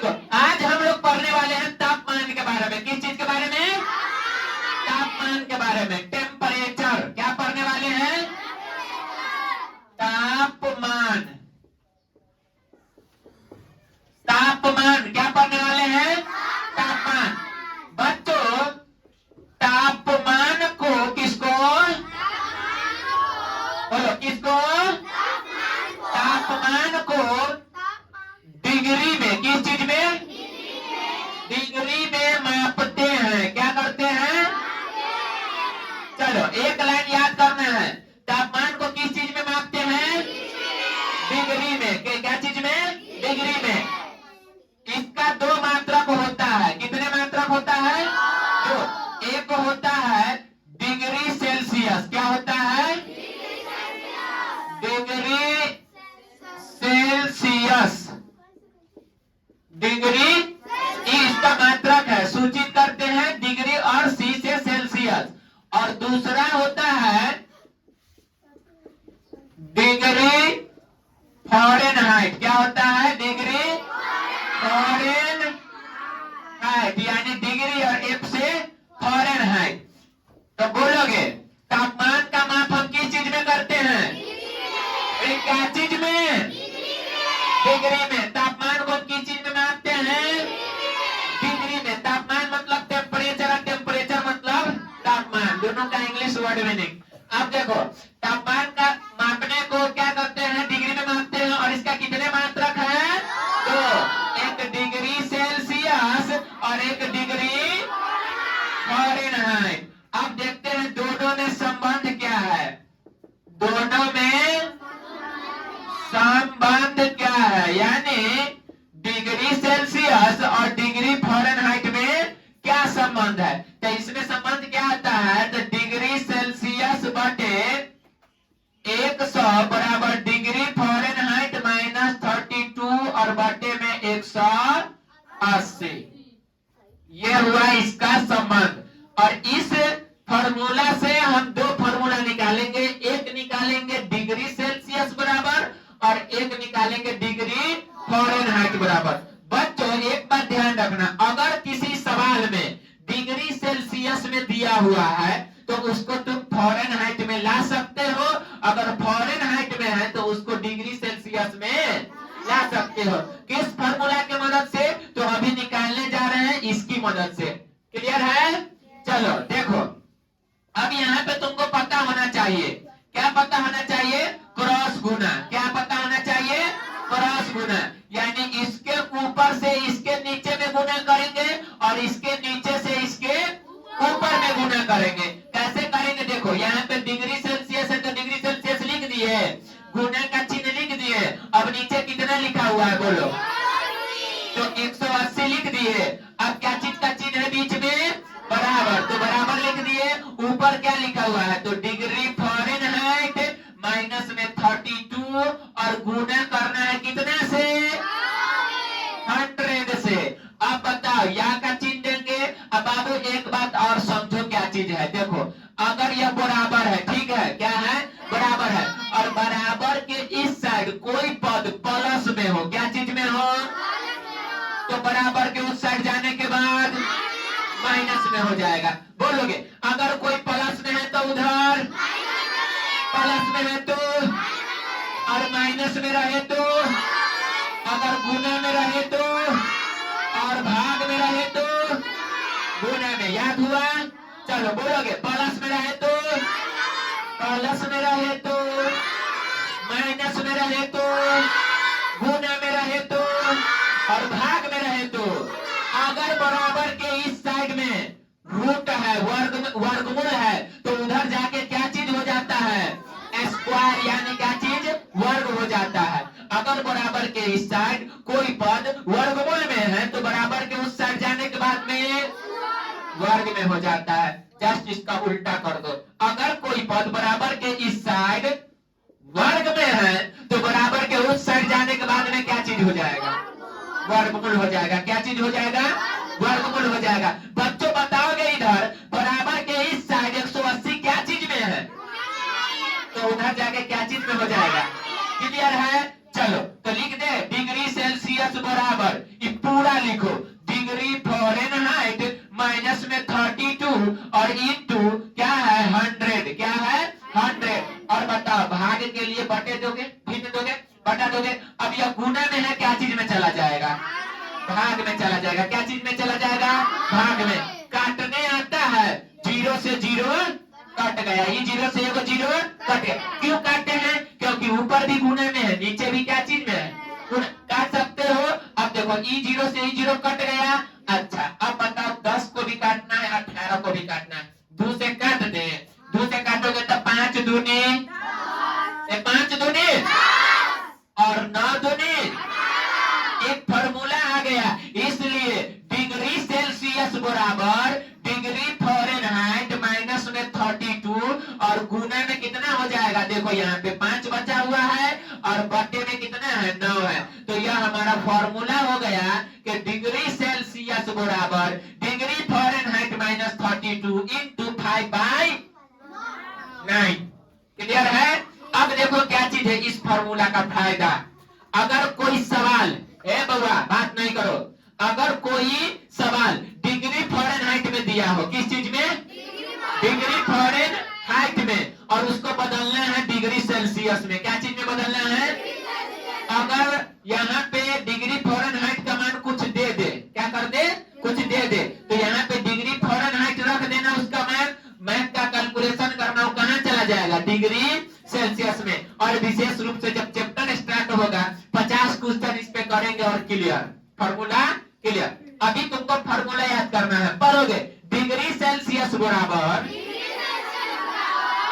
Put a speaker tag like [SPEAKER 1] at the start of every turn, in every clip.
[SPEAKER 1] तो आज हम लोग पढ़ने वाले हैं तापमान के बारे में। किस चीज के बारे में? तापमान के बारे में। टेम्परेचर। क्या पढ़ने वाले हैं? तापमान। तापमान क्या पढ़ने वाले हैं? तापमान। बच्चों, तापमान को किसको बोलो? किसको? तापमान को डिग्री में, किस चीज में? डिग्री में मापते हैं। क्या करते हैं? चलो एक लाइन याद करना है। तापमान को किस चीज में मापते हैं? डिग्री में। क्या चीज में? डिग्री में। इसका दो मात्रक होता है। कितने मात्रक होता है? दो। एक होता है डिग्री सेल्सियस। क्या होता है? Degree Celsius. डिग्री इसका मात्रक है, सूचित करते हैं डिग्री और सी से सेल्सियस। और दूसरा होता है डिग्री फ़ारेनहाइट। क्या होता है? डिग्री फ़ारेनहाइट, यानी डिग्री और एफ से फ़ारेनहाइट। तो बोलोगे तापमान का माप हम किस चीज में करते हैं? क्या चीज में? डिग्री में। तापमान को किस चीज में मापते हैं? डिग्री में। तापमान मतलब टेम्परेचर और टेम्परेचर मतलब तापमान, दोनों का इंग्लिश वर्ड मीनिंग। अब देखो, तापमान का मापने को क्या करते हैं? डिग्री में मापते हैं। और इसका कितने मात्रक है? तो एक डिग्री सेल्सियस और एक डिग्री फ़ारेनहाइट। अब देखते हैं दोनों में संबंध क्या है। दोनों में संबंध क्या है, यानी डिग्री सेल्सियस और डिग्री फ़ारेनहाइट में क्या संबंध है? तो इसमें संबंध क्या आता है? तो डिग्री सेल्सियस बटे 100 बराबर डिग्री फ़ारेनहाइट -32 और बटे में 180। ये हुआ इसका संबंध। और इस फॉर्मूला से हम दो फॉर्मूला निकालेंगे। एक निकालेंगे डिग्री सेल्सियस बराबर और एक निकालेंगे डिग्री फ़ारेनहाइट बराबर। बच्चों एक बात ध्यान रखना, अगर किसी सवाल में डिग्री सेल्सियस में दिया हुआ है तो उसको तुम फ़ारेनहाइट में ला सकते हो। अगर फ़ारेनहाइट में है तो उसको डिग्री सेल्सियस में ला सकते हो। किस फॉर्मूला की मदद से? तो अभी निकालने जा रहे हैं इसकी मदद से। क्लियर है? चलो देखो, अब यहाँ पे तुमको पता होना चाहिए। क्या पता होना चाहिए? क्रॉस गुना। क्या पता होना चाहिए? क्रॉस गुना। यानी इसके ऊपर से इसके नीचे में गुना करेंगे और इसके नीचे से इसके ऊपर में गुना करेंगे। कैसे करेंगे? देखो, यहाँ पे डिग्री सेल्सियस है तो डिग्री सेल्सियस लिख दिए, गुना का चिन्ह लिख दिए। अब नीचे कितना लिखा हुआ है बोलो? तो 180 लिख दिए। अब क्या चीज का चिन्ह है बीच में? बराबर। तो बराबर लिख दिए। ऊपर क्या लिखा हुआ है? तो डिग्री फ़ारेनहाइट माइनस में 32 और गुना करना है कितना से? 100 से। अब बताओ यहाँ का चिन्ह देंगे। अब बाबू एक बात और समझो क्या चीज है। देखो, अगर यह बराबर है, ठीक है, क्या है? बराबर है। और बराबर के इस साइड कोई पद प्लस में हो, क्या चीज में हो? तो बराबर के उस साइड जाने के बाद माइनस में हो जाएगा। बोलोगे अगर कोई प्लस में है तो उधर, प्लस में है तो, और माइनस में रहे तो, अगर गुना में रहे तो, और भाग में रहे तो गुना में। याद हुआ? चलो बोलोगे प्लस में रहे तो, प्लस में रहे तो, माइनस में रहे तो, गुना में रहे तो, और भाग में रहे तो। अगर बराबर के इस साइड में रूट है, वर्गमूल है, तो उधर जाके क्या चीज हो जाता है? स्क्वायर, यानी क्या चीज? वर्ग हो जाता है। अगर बराबर के इस साइड कोई पद वर्गमूल में है तो बराबर के उस साइड जाने के बाद में वर्ग में हो जाता है। जस्ट इसका उल्टा कर दो। अगर कोई पद बराबर के इस साइड वर्ग में है तो बराबर के उस साइड जाने के बाद में क्या चीज हो जाएगा? वर्गमूल हो जाएगा। क्या चीज हो जाएगा? वर्गमूल हो जाएगा। बच्चों बताओगे इधर बराबर के इस साइड 180 क्या चीज में है? तो उधर जाके क्या चीज में हो जाएगा? क्लियर है? चलो तो लिख दे डिग्री सेल्सियस बराबर, ये पूरा लिखो, डिग्री फ़ारेनहाइट माइनस में 32 और इंटू क्या है 100, क्या है 100। और बताओ भाग के लिए बटे दोगे, भिन्न दोगे, बटा दोगे। अब यह गुना में है, क्या चीज में चला जाएगा, भाग में चला जाएगा। क्या चीज में चला जाएगा, भाग में। काटने आता है, 0 से 0 कट गया, ये 0 से 1 0 कट गया। क्यों काटते हैं, क्योंकि ऊपर भी गुना में है, नीचे भी क्या चीज में है, काट सकते हो। अब देखो E0 से E0 कट गया। अच्छा अब बताओ 10 को भी काटना है, 18 को भी काटना है। 2 से काट दे, 2 से काटोगे तो 5 दूनी 5 दूनी और 9 दूनी, एक फॉर्मूला आ गया। इसलिए डिग्री सेल्सियस बराबर डिग्री फ़ारेनहाइट माइनस में 32 और गुना में कितना हो जाएगा, देखो यहाँ पे 5 बचा हुआ है और बटे में कितना है 9 है। तो यह हमारा फॉर्मूला हो गया कि डिग्री सेल्सियस बराबर degree Fahrenheit minus 32 into 5/9। Clear है। अब देखो क्या चीज है इस फॉर्मूला का फायदा। अगर कोई सवाल है बउआ, बात नहीं करो, अगर कोई सवाल डिग्री फ़ारेनहाइट में दिया हो, किस चीज में, डिग्री फ़ारेनहाइट में, और उसको बदलना है डिग्री सेल्सियस में, क्या चीज में बदलना है। अगर यहाँ पे डिग्री फ़ारेनहाइट का मान कुछ दे दे, क्या कर दे, कुछ दे दे, तो यहाँ पे डिग्री फ़ारेनहाइट रख देना, उसका मान मैथ का कैलकुलेशन करना, वो कहाँ चला जाएगा, डिग्री सेल्सियस में। और विशेष रूप से जब चैप्टर स्टार्ट होगा 50 क्वेश्चन इस पे करेंगे और क्लियर, फॉर्मूला क्लियर। अभी तुमको फॉर्मूला याद करना है, पढ़ोगे डिग्री सेल्सियस बराबर,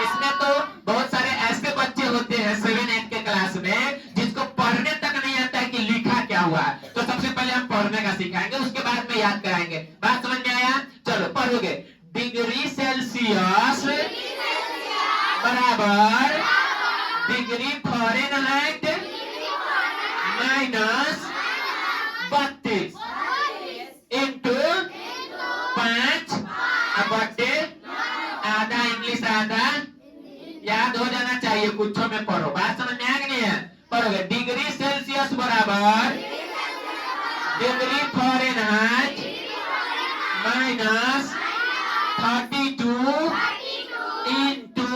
[SPEAKER 1] इसमें तो बहुत सारे ऐसे बच्चे होते हैं 7-8 के क्लास में जिसको पढ़ने तक नहीं आता है कि लिखा क्या हुआ है। तो सबसे पहले हम पढ़ने का सिखाएंगे, उसके बाद में याद कराएंगे। बात समझ में आया, चलो पढ़ोगे डिग्री सेल्सियस बराबर डिग्री फ़ारेनहाइट माइनस 32 इंटू 5 बटे आधा, इंग्लिश आधा, याद हो जाना चाहिए, कुछ में पढ़ो। बात समझ में आ गई है, पढ़ोगे डिग्री सेल्सियस बराबर डिग्री फ़ारेनहाइट माइनस 32 इंटू,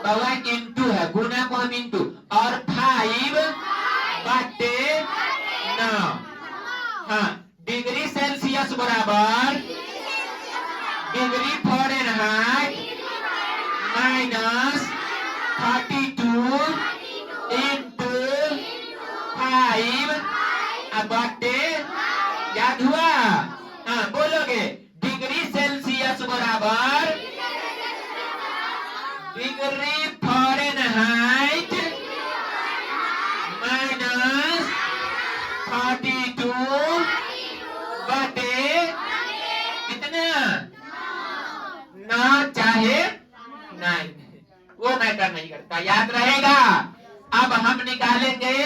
[SPEAKER 1] बाबा इंटू है, गुना को हम इंटू, और 5 बटे 9। हाँ, डिग्री सेल्सियस बराबर डिग्री फ़ारेनहाइट माइनस 32 इंटू 5 बटे, याद हुआ। हाँ बोलोगे डिग्री सेल्सियस बराबर डिग्री फ़ारेनहाइट माइनस 32 बटे कितना 9 चाहे 9, वो मैटर नहीं करता, याद रहेगा। अब हम निकालेंगे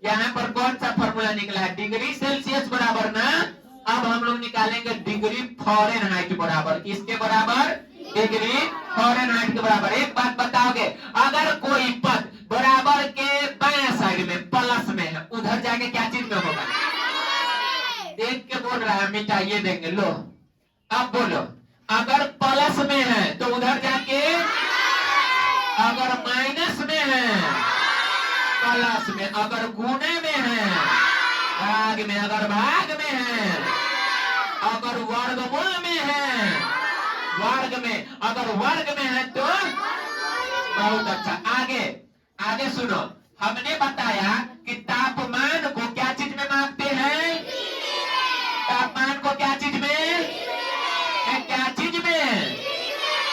[SPEAKER 1] यहाँ पर कौन सा फॉर्मूला निकला है, डिग्री सेल्सियस बराबर ना, अब हम लोग निकालेंगे डिग्री फ़ारेनहाइट बराबर, किसके बराबर, डिग्री फ़ारेनहाइट के बराबर। एक बात बताओगे, अगर कोई पद बराबर के बाएं साइड में प्लस में है, उधर जाके क्या चीज में होगा, देख के बोल रहा है, मिटाइए देंगे, लो अब बोलो। अगर प्लस में है तो उधर जाके, अगर माइनस में है प्लस में, अगर गुणे में है भाग में, अगर भाग में है, अगर वर्गमूल में है वर्ग में, अगर वर्ग में है तो बहुत अच्छा। आगे आगे सुनो, हमने बताया कि तापमान को क्या चीज में मापते हैं, तापमान को क्या चीज में, क्या चीज में,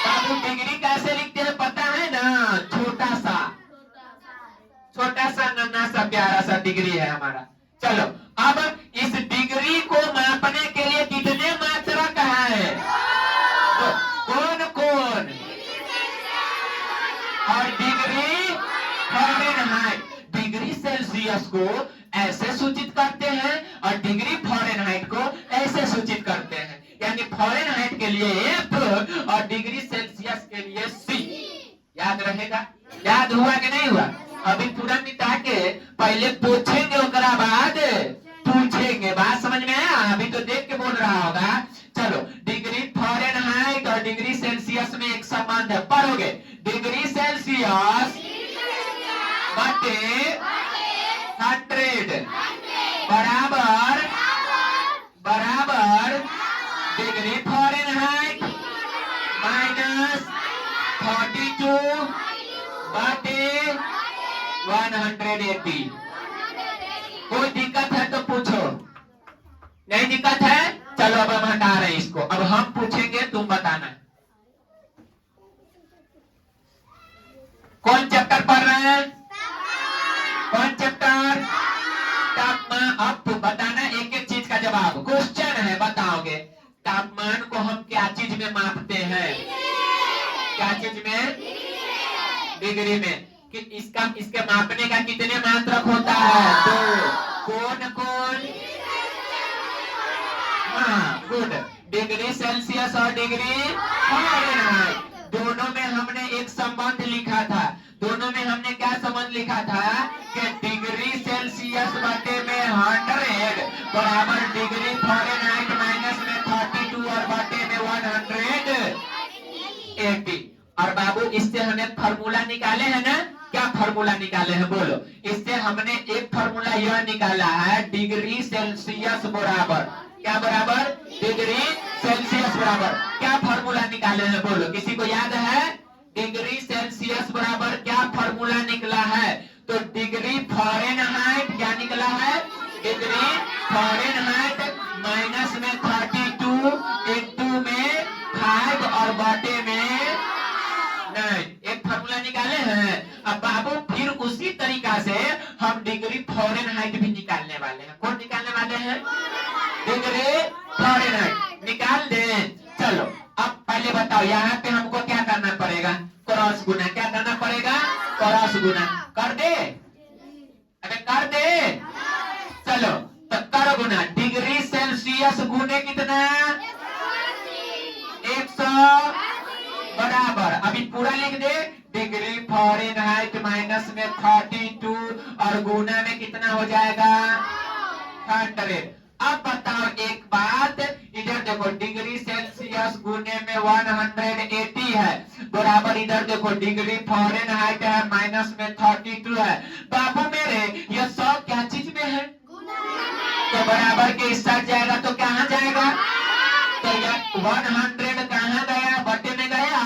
[SPEAKER 1] बाबू डिग्री कैसे लिखते हैं पता है ना, छोटा सा नन्हा सा प्यारा सा डिग्री है हमारा। चलो अब इस डिग्री को मापने के लिए कितने मात्रक है, तो कौन कौन, और डिग्री फ़ारेनहाइट, डिग्री सेल्सियस को ऐसे सूचित करते हैं और डिग्री फ़ारेनहाइट को ऐसे सूचित करते हैं, यानी फ़ारेनहाइट के लिए F और डिग्री सेल्सियस के लिए C। याद रहेगा, याद हुआ कि नहीं हुआ। अभी पूरा मिटा के पहले पूछेंगे, उसके बाद पूछे पढ़ेंगे। बात समझ में आया? अभी तो देख के बोल रहा होगा। चलो, डिग्री फ़ारेनहाइट और डिग्री सेल्सियस में एक संबंध है, पढ़ोगे। डिग्री सेल्सियस बटे 100 बराबर बराबर डिग्री फ़ारेनहाइट माइनस 42 बटे 180। कोई दिक्कत है तो पूछो, नहीं दिक्कत है? चलो अब हम हटा रहे हैं इसको, अब हम पूछेंगे, तुम बताना। कौन चैप्टर पढ़ रहे हैं? कौन चैप्टर? तापमान। अब तुम बताना एक एक चीज का जवाब। क्वेश्चन है, बताओगे तापमान को हम क्या चीज में मापते हैं? क्या चीज में? डिग्री में। कि इसके मापने का कितने मात्रक होता है? 2। कौन कौन? हाँ, गुड। डिग्री सेल्सियस और डिग्री फ़ारेनहाइट, दोनों में हमने एक संबंध लिखा था। दोनों में हमने क्या संबंध लिखा था? कि डिग्री सेल्सियस बटे में 100 बराबर डिग्री फ़ारेनहाइट माइनस में 32 और बटे में 180। और बाबू, इससे हमने फार्मूला निकाले हैं ना? क्या फार्मूला निकाले हैं बोलो? इससे हमने एक फार्मूला यह निकाला है, डिग्री सेल्सियस बराबर क्या? बराबर डिग्री सेल्सियस बराबर क्या फार्मूला निकाले हैं बोलो? किसी को याद है? डिग्री सेल्सियस बराबर क्या फार्मूला निकला है? तो डिग्री फ़ारेनहाइट क्या निकला है? डिग्री फ़ारेनहाइट माइनस में 32 इंटू में 5 और बटे में 9। एक फार्मूला निकाले हैं। अब बाबू फिर उसी तरीका से हम डिग्री फ़ारेनहाइट भी निकालने वाले हैं। कौन निकालने वाले हैं? डिग्री फ़ारेनहाइट निकाल दे। चलो, अब पहले बताओ यहाँ पे हमको क्या करना पड़ेगा? क्रॉस गुना। क्या करना पड़ेगा? क्रॉस गुना। कर दे? अरे कर दे। चलो, तो कर गुना। डिग्री सेल्सियस गुने कितना? 100 बराबर, अभी पूरा लिख दे, डिग्री फ़ारेनहाइट माइनस में 32 और गुना में कितना हो जाएगा? 100। अब बताओ एक बात, इधर देखो डिग्री सेल्सियस गुने में 180 है बराबर, इधर देखो डिग्री फ़ारेनहाइट है माइनस में 32 है। बाबू मेरे, ये 100 क्या चीज में है? तो बराबर के इस साइड जाएगा तो कहाँ जाएगा? तो यह 100 कहाँ गया? बटे में गया।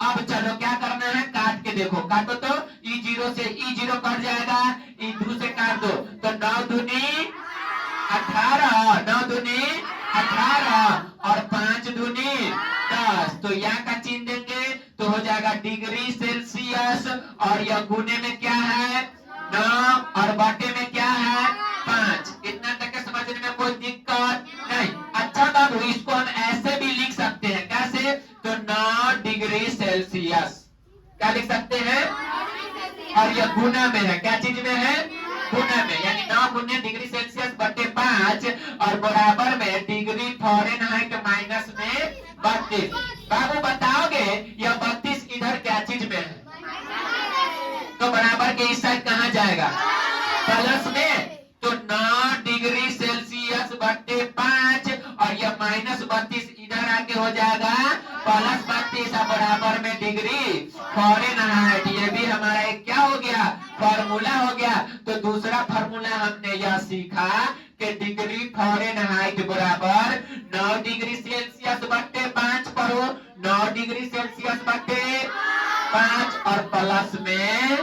[SPEAKER 1] अब चलो क्या करना है? काट के देखो, काटो तो E0 से E0 कट जाएगा, E2 से काट दो तो 9 दूनी 18, 9 दूनी 18 और 5 दूनी 10। तो यहाँ का चिन्ह देंगे तो हो जाएगा डिग्री सेल्सियस, और यह गुने में क्या है? 9 और बटे में क्या है? 5। इतना तक के समझने में कोई दिक्कत नहीं। अच्छा बाबू, इसको हम ऐसे भी लिख सकते हैं, कैसे? तो 9 डिग्री सेल्सियस क्या लिख सकते हैं? और यह गुना में है। क्या चीज में है? गुना में, यानी 9 गुने डिग्री सेल्सियस बटे 5 और बराबर में डिग्री फ़ारेनहाइट माइनस में 32। बाबू बताओगे यह 32 इधर क्या चीज में है? तो बराबर के इस साइड कहाँ जाएगा? प्लस में। तो 9 डिग्री सेल्सियस बटे 5 और यह माइनस 32 इधर आके हो जाएगा प्लस 32 बराबर में डिग्री फ़ारेनहाइट। ये भी हमारा एक क्या हो गया? फार्मूला हो गया। तो दूसरा फार्मूला हमने यह सीखा कि डिग्री फ़ारेनहाइट बराबर 9 डिग्री सेल्सियस बटे 5 पढ़ो, 9 डिग्री सेल्सियस बटे 5 और प्लस में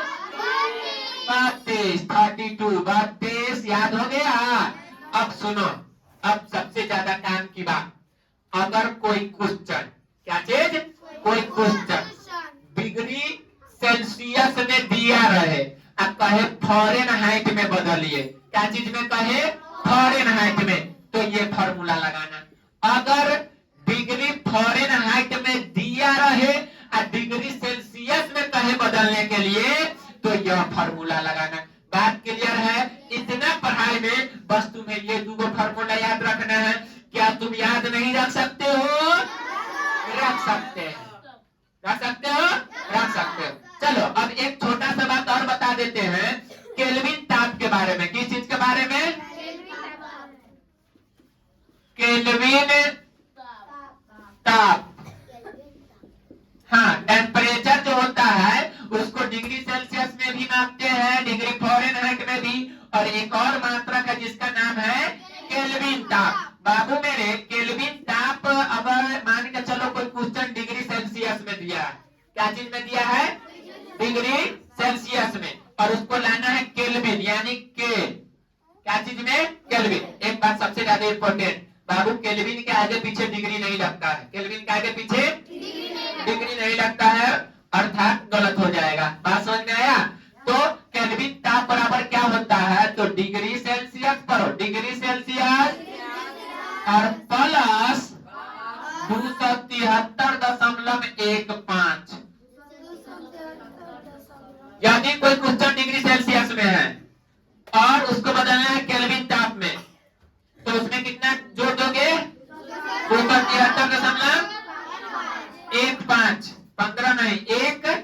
[SPEAKER 1] 32 याद हो गया? अब सुनो, अब सबसे ज्यादा काम की बात, अगर कोई क्वेश्चन, क्या चीज? कोई क्वेश्चन डिग्री सेल्सियस में दिया रहे, अब कहे फ़ारेनहाइट में बदलिए, क्या चीज में कहे? फ़ारेनहाइट में, तो ये फार्मूला लगाना। अगर डिग्री फ़ारेनहाइट में दिया रहे और डिग्री सेल्सियस में कहे बदलने के लिए, तो यह फार्मूला लगाना। बात क्लियर है? इतना पढ़ाई में बस तुम्हें ये 2 फार्मूला याद रखना है। क्या तुम याद नहीं रख सकते हो? रख सकते हैं। रख सकते हो? रख सकते हो। चलो, अब एक छोटा सा बात और बता देते हैं केल्विन ताप के बारे में। किस चीज के बारे में? केल्विन ताप। हाँ, टेम्परेचर जो होता है उसको डिग्री सेल्सियस में भी मापते हैं, डिग्री फ़ारेनहाइट में भी, और एक और मात्रक है जिसका नाम है केल्विन ताप। बाबू मेरे, केल्विन ताप अगर मान के चलो कोई क्वेश्चन डिग्री सेल्सियस में दिया है, क्या चीज में दिया है? डिग्री सेल्सियस में, और उसको लाना है केल्विन यानी के, क्या चीज में? केल्विन। एक बात सबसे ज्यादा इंपॉर्टेंट बाबू, केल्विन के आगे पीछे डिग्री नहीं लगता है, केल्विन के आगे पीछे डिग्री नहीं लगता है, अर्थात गलत हो जाएगा। बात समझ में आया? तो केल्विन ताप बराबर क्या होता है? तो डिग्री सेल्सियस पर डिग्री सेल्सियस और प्लस 273.15। यदि कोई क्वेश्चन डिग्री सेल्सियस में है और उसको बदलना है केल्विन ताप में, तो उसमें कितना जोड़ दोगे? 273.15, 15 नहीं 15।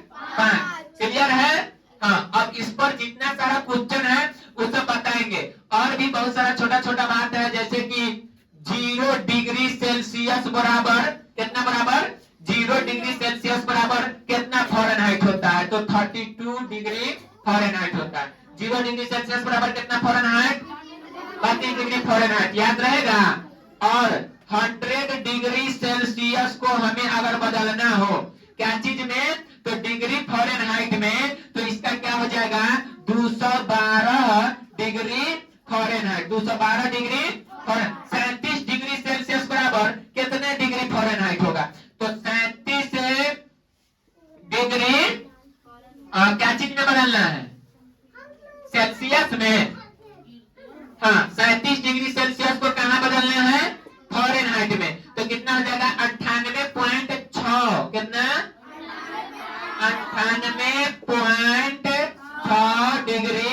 [SPEAKER 1] क्लियर है? हाँ, अब इस पर जितना सारा क्वेश्चन है वो सब बताएंगे, और भी बहुत सारा छोटा छोटा बात है, जैसे कि 0 डिग्री सेल्सियस बराबर कितना? बराबर 0 डिग्री सेल्सियस बराबर कितना फ़ारेनहाइट होता है? तो 32 डिग्री फ़ारेनहाइट होता है। 0 डिग्री सेल्सियस बराबर कितना फ़ारेनहाइट? 32 डिग्री फ़ारेनहाइट, याद रहेगा। और 100 डिग्री सेल्सियस को हमें अगर बदलना हो क्या चीज में? तो डिग्री फ़ारेनहाइट में, तो इसका क्या हो जाएगा? 212 degree Fahrenheit. 212 degree Fahrenheit. 37 degree Celsius बराबर कितने डिग्री फ़ारेनहाइट होगा? तो 37 डिग्री क्या चीज में बदलना है? सेल्सियस में। हाँ, 37 डिग्री सेल्सियस को कहाँ बदलना है? फ़ारेनहाइट में। तो कितना हो जाएगा? 98.6। कितना? 98.6 डिग्री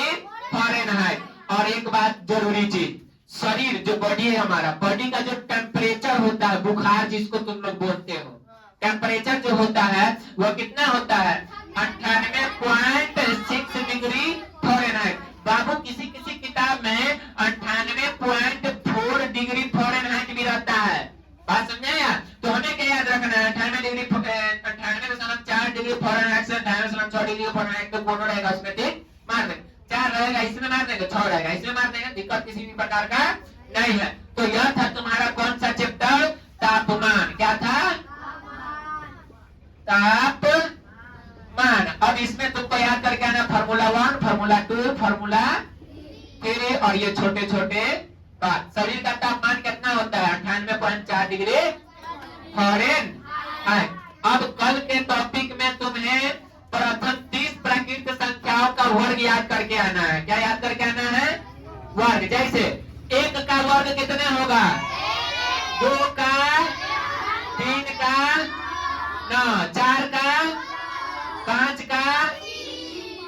[SPEAKER 1] फ़ारेनहाइट। और एक बात जरूरी चीज, शरीर जो बॉडी है हमारा, बॉडी का जो टेम्परेचर होता है, बुखार जिसको तुम लोग बोलते हो, टेम्परेचर जो होता है वो कितना होता है? 98.6 डिग्री फ़ारेनहाइट। बाबू किसी किसी किताब में 98.4 डिग्री फ़ारेनहाइट भी रहता है। बात समझाया? तो हमें क्या याद रखना है? 98 डिग्री 98.4 डिग्री फ़ारेनहाइट से 98.6 डिग्री फ़ारेनहाइट को कौन रहेगा? उसमें टिक मार देंगे। 4 रहेगा इसमें मार देंगे, 6 रहेगा इसमें मार देंगे, दिक्कत किसी भी प्रकार का नहीं है। तो यह था तुम्हारा कौन सा चैप्टर? तापमान। क्या था? तापमान। अब इसमें तुमको याद करके आना फार्मूला 1, फार्मूला 2, फार्मूला 3, और ये छोटे छोटे बात। शरीर का तापमान कितना होता है? 98.4 डिग्री फ़ारेनहाइट। अब कल के टॉपिक में तुम्हें प्रथम 30 प्राकृत संख्याओं का वर्ग याद करके आना है। क्या याद करके आना है? वर्ग। जैसे 1 का वर्ग कितना होगा? 2 का, 3 का, 9, 4 का, 5 का,